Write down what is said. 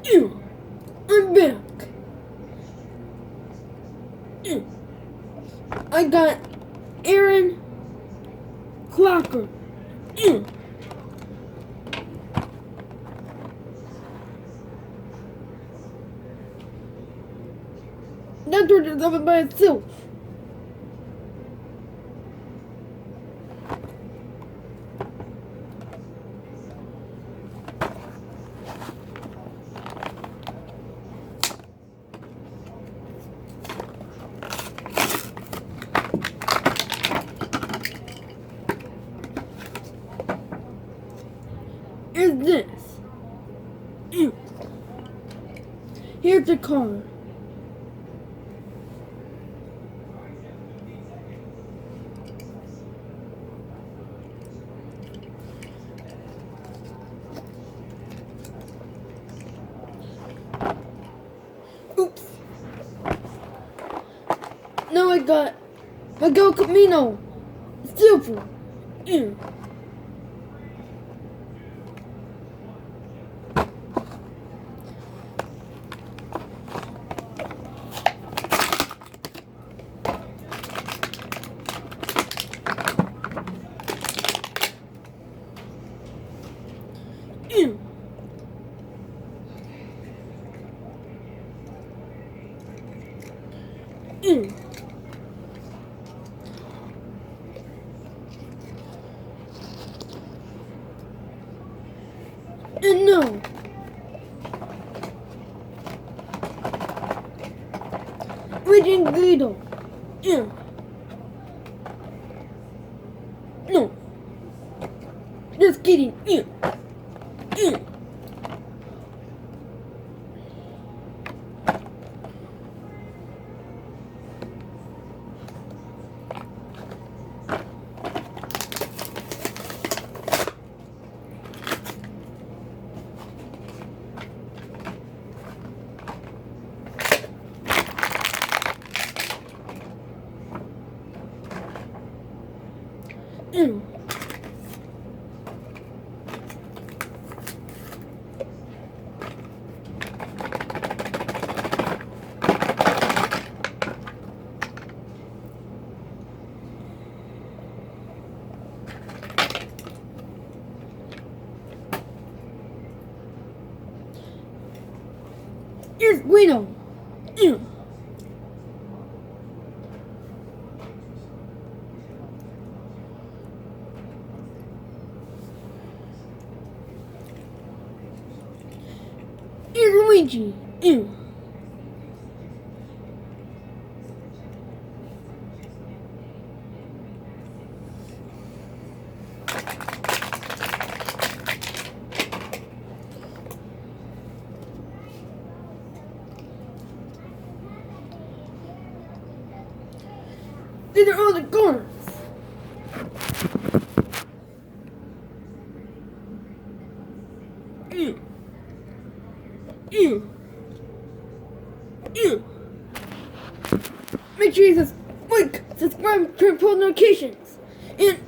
I'm back. I got Aaron Clocker. That door is open by itself. Is this? Here's the car. Oops. Now I got Miguel Camino. Silver. And no. Luigi and Guido. No. Just kidding. Here's Guido. Here's Luigi. These are all the corners. Make sure you like, subscribe, turn post notifications, and